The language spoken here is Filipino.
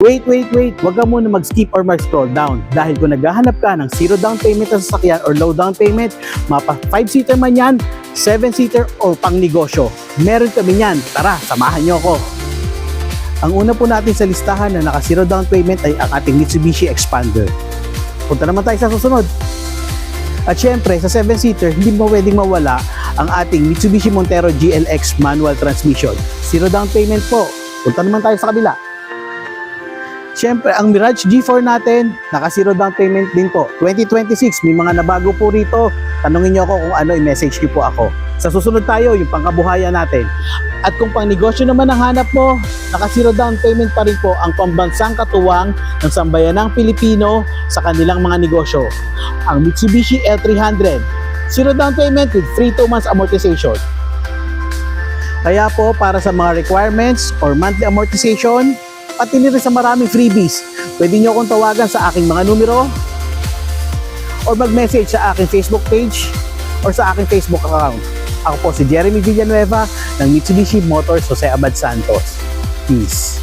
Wait, huwag ka muna mag-skip or mag-scroll down dahil kung naghahanap ka ng zero down payment na sasakyan or low down payment, mapa 5-seater man yan, 7-seater or pang negosyo, meron kami yan. Tara, samahan nyo ako. Ang una po natin sa listahan na naka zero down payment ay ang ating Mitsubishi Expander. Punta naman tayo sa susunod. At syempre, sa 7-seater, hindi mo pwedeng mawala ang ating Mitsubishi Montero GLX manual transmission. Zero down payment po. Punta naman tayo sa kabila. Siyempre, ang Mirage G4 natin, naka-zero down payment din po. 2026, may mga nabago po rito. Tanungin niyo ako kung ano, i-message niyo po ako. Sa susunod tayo, yung pangkabuhayan natin. At kung pang negosyo naman ang hanap mo, naka-zero down payment pa rin po ang pambansang katuwang ng sambayanang Pilipino sa kanilang mga negosyo. Ang Mitsubishi L300, zero down payment with free 2 months amortization. Kaya po, para sa mga requirements or monthly amortization, pati rin sa maraming freebies, pwede nyo akong tawagan sa aking mga numero or mag-message sa aking Facebook page or sa aking Facebook account. Ako po si Jeremy Villanueva ng Mitsubishi Motors Jose Abad Santos. Peace.